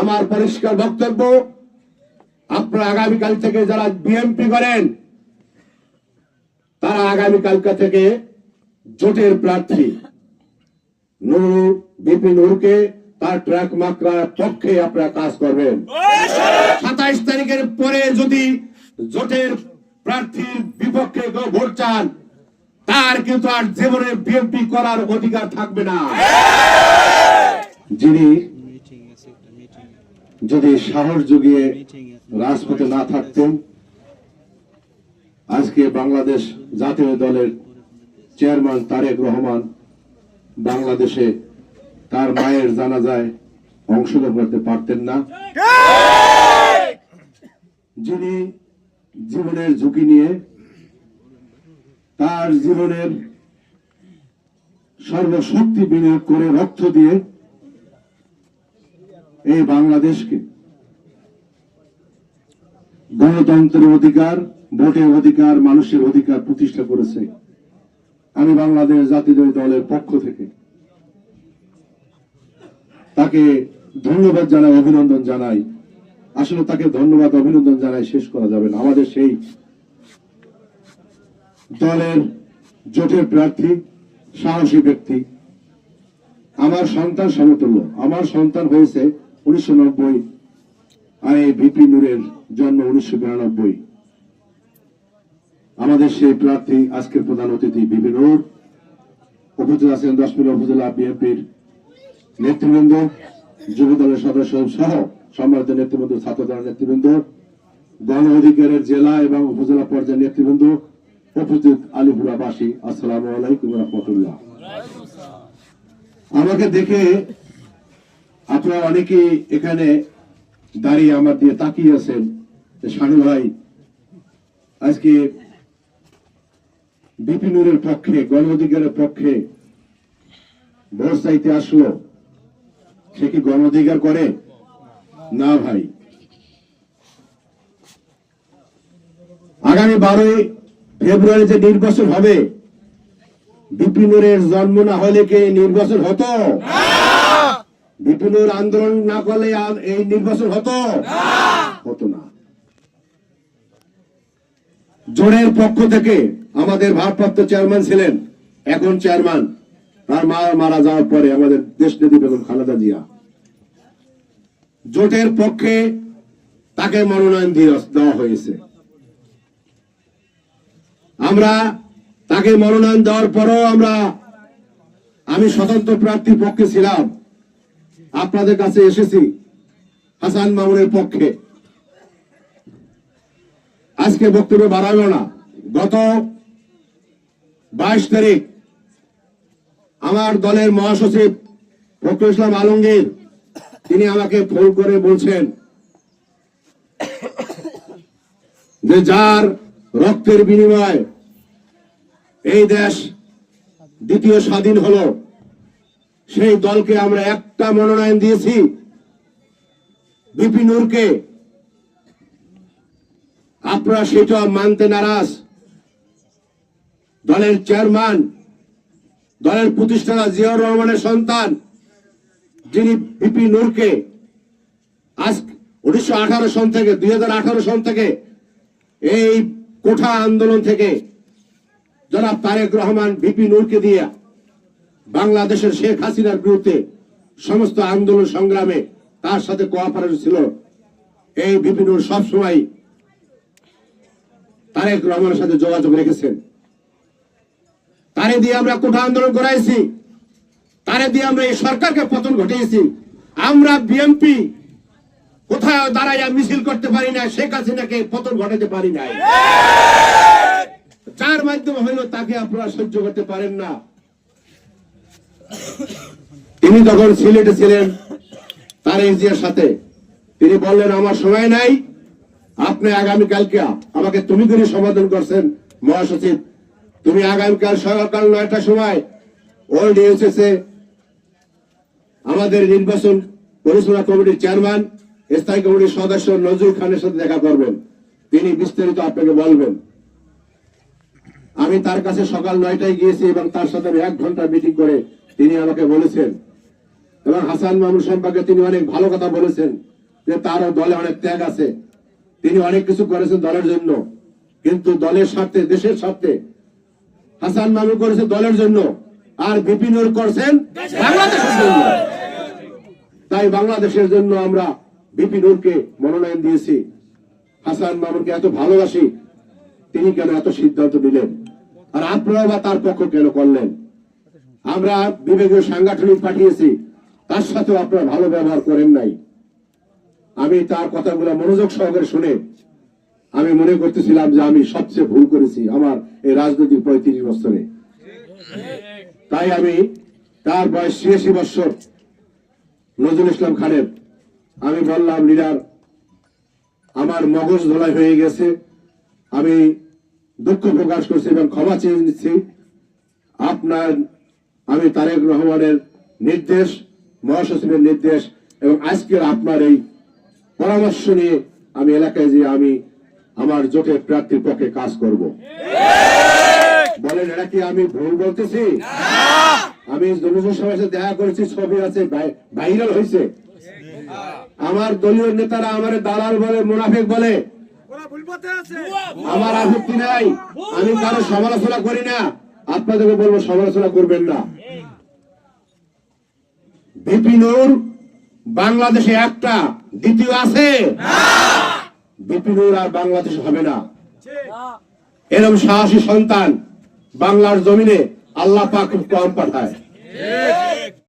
আমার পরিষ্কার বক্তব্য, আপনারা আগামীকাল থেকে যারা বিএনপি করেন তারা আগামীকালকা থেকে জোটের প্রার্থী বিপি নূরকে তার ট্রাক মাকড়ার পক্ষে আপনারা কাজ করবেন। 27 তারিখের পরে যদি জোটের প্রার্থীর বিপক্ষে ভোট চান তার কিন্তু আর জীবনে বিএনপি করার অধিকার থাকবে না। যিনি যদি সাহস জুগিয়ে রাজপথে না থাকতেন আজকে বাংলাদেশ জাতীয় দলের চেয়ারম্যান তারেক রহমান বাংলাদেশে তার মায়ের জানাজায় অংশগ্রহণ করতে পারতেন না। যিনি জীবনের ঝুঁকি নিয়ে তার জীবনের সর্বশক্তি বিনিয়োগ করে রক্ত দিয়ে এই বাংলাদেশকে গণতন্ত্রের অধিকার, ভোটের অধিকার, মানুষের অধিকার প্রতিষ্ঠা করেছে। আমি বাংলাদেশ জাতীয় দলের পক্ষ থেকে তাকে ধন্যবাদ জানাই, অভিনন্দন জানাই। আসলে তাকে ধন্যবাদ অভিনন্দন জানাই শেষ করা যাবে না। আমাদের সেই দলের জোটের প্রার্থী, সাহসী ব্যক্তি, আমার সন্তান সমতুল্য। আমার সন্তান হয়েছে 1990 আর এই ভিপি নূরের জন্ম 1992। আমাদের সেই প্রার্থী আজকের প্রধান অতিথি ভিপি নূর, উপস্থিত আছেন 10 মিনিট উপজেলা বিএনপির নেতৃবৃন্দ, যুব দলের সদস্য সহ সম্মানিত নেতৃবৃন্দ, ছাত্র দলের নেতৃবৃন্দ, গণ অধিকারের জেলা এবং উপজেলা পর্যায়ের নেতৃবৃন্দ, উপস্থিত আলিপুরাবাসী, আসসালামু আলাইকুম ওয়া রাহমাতুল্লাহ। আমাকে দেখে আপনারা অনেকে এখানে দাঁড়িয়ে আমার দিয়ে তাকিয়ে আছেন, শানু ভাই আজকে ভিপি নূরের পক্ষে, গণ অধিকারের পক্ষে ভোট চাইতে আসলো, সে কি গণ অধিকার করে? না ভাই। আগামী 12 ফেব্রুয়ারি যে নির্বাচন হবে, ভিপি নূরের জন্ম না হলে কি নির্বাচন হতো? ভিপি নূর আন্দোলন না করলে এই নির্বাচন হতো? হতো না। জোটের পক্ষ থেকে আমাদের ভারপ্রাপ্ত চেয়ারম্যান ছিলেন, এখন চেয়ারম্যান, তার মা মারা যাওয়ার পরে আমাদের দেশ নেত্রী বেগম খালেদা জিয়া, জোটের পক্ষে তাকে মনোনয়ন দেওয়া হয়েছে। আমরা তাকে মনোনয়ন দেওয়ার পরও আমি স্বতন্ত্র প্রার্থীর পক্ষে ছিলাম, আপনাদের কাছে এসেছি হাসান মামুনের পক্ষে। আজকে বক্তব্য বাড়াবো না। গত 22 তারিখ আমার দলের মহাসচিব ফখরুল ইসলাম আলমগীর তিনি আমাকে ফোন করে বলছেন যে যার রক্তের বিনিময়ে এই দেশ দ্বিতীয় স্বাধীন হলো, সেই দলকে আমরা একটা মনোনয়ন দিয়েছি, ভিপি নূরকে। আপনারা সেটা মানতে নারাজ। দলের চেয়ারম্যান, দলের প্রতিষ্ঠাতা জিয়াউর রহমানের সন্তান যিনি ভিপি নূরকে আজ 1918 সন থেকে 2018 সন থেকে এই কোঠা আন্দোলন থেকে জনাব তারেক রহমান ভিপি নূরকে দিয়ে বাংলাদেশের শেখ হাসিনার বিরুদ্ধে সমস্ত আন্দোলন সংগ্রামে তার সাথে কোঅপারেশন ছিল। এই ভিপি নূর সবসময় তারেক রহমানের সাথে যোগাযোগ রেখেছেন। তারে দিয়ে আমরা কোঠা আন্দোলন করাইছি, তারে দিয়ে আমরা এই সরকারকে পতন ঘটিয়েছি। আমরা বিএনপি কোথায় দাঁড়াইয়া মিছিল করতে পারি না, শেখ হাসিনাকে পতন ঘটাতে পারি নাই। যার মাধ্যমে হইল তাকে আপনারা সহ্য করতে পারেন না। তিনি তখন সিলেটে ছিলেন তারেক জিয়ার সাথে। তিনি বললেন আমার সময় নাই, আপনি আগামীকালকে আমাকে তুমি করে সমাধান করছেন মহাসচিব, তুমি আগামীকাল সকাল 9টার সময় ওল্ড ইউএসএসে আমাদের নির্বাচন পরিচালনা কমিটির চেয়ারম্যান, স্থায়ী কমিটির সদস্য নজরুল খানের সাথে দেখা করবেন, তিনি বিস্তারিত আপনাকে বলবেন। আমি তার কাছে সকাল 9টায় গিয়েছি এবং তার সাথে আমি 1 ঘন্টা মিটিং করে তিনি আমাকে বলেছেন এবং হাসান মাহমুদ সম্পর্কে তিনি অনেক ভালো কথা বলেছেন যে তারও দলে অনেক ত্যাগ আছে, তিনি অনেক কিছু করেছেন দলের জন্য, কিন্তু দলের স্বার্থে, দেশের স্বার্থে হাসান মাহমুদ করেছে দলের জন্য, আর ভিপি নূর করছেন বাংলাদেশের জন্য। তাই বাংলাদেশের জন্য আমরা ভিপি নূরকে মনোনয়ন দিয়েছি। হাসান মাহমুদকে এত ভালোবাসি, তিনি কেন এত সিদ্ধান্ত নিলেন, আর আপনারা বা তার পক্ষ কেন করলেন? আমরা বিবেকীয় সাংগঠনিক পাঠিয়েছি, তার সাথেও আপনারা ভালো ব্যবহার করেন নাই। আমি তার কথাগুলো মনোযোগ সহকারে শুনে আমি মনে করতেছিলাম যে আমি সবচেয়ে ভুল করেছি আমার এই রাজনৈতিক 35 বছরে। তাই আমি, তার বয়স 86 বছর, নজরুল ইসলাম খানের, আমি বললাম লিডার, আমার মগজ ধোলাই হয়ে গেছে, আমি দুঃখ প্রকাশ করছি এবং ক্ষমা চেয়ে নিচ্ছি। আপনার, আমি তারেক রহমানের নির্দেশ, মহাসচিবের নির্দেশ এবং আজকের আপনার এই পরামর্শ নিয়ে আমি এলাকায় যে আমি আমার জোটের প্রার্থীর পক্ষে কাজ করব। বলেন এটা কি আমি ভুল বলতেছি? আমি নজরুল সাহেবের সাথে দেখা করেছি, ছবি আছে, ভাইরাল হয়েছে। আমার দলীয় নেতারা আমার দালাল বলে, মুনাফিক বলে, আমার আপত্তি নাই, আমি কারো সমালোচনা করি না, আপনাদেরকে বলবো সমালোচনা করবেন না। ভিপি নূর বাংলাদেশে একটা, দ্বিতীয় আছে, ভিপি নূর আর বাংলাদেশ হবে না। এরকম সাহসী সন্তান বাংলার জমিনে আল্লাহ পাক খুব কম পাঠায়।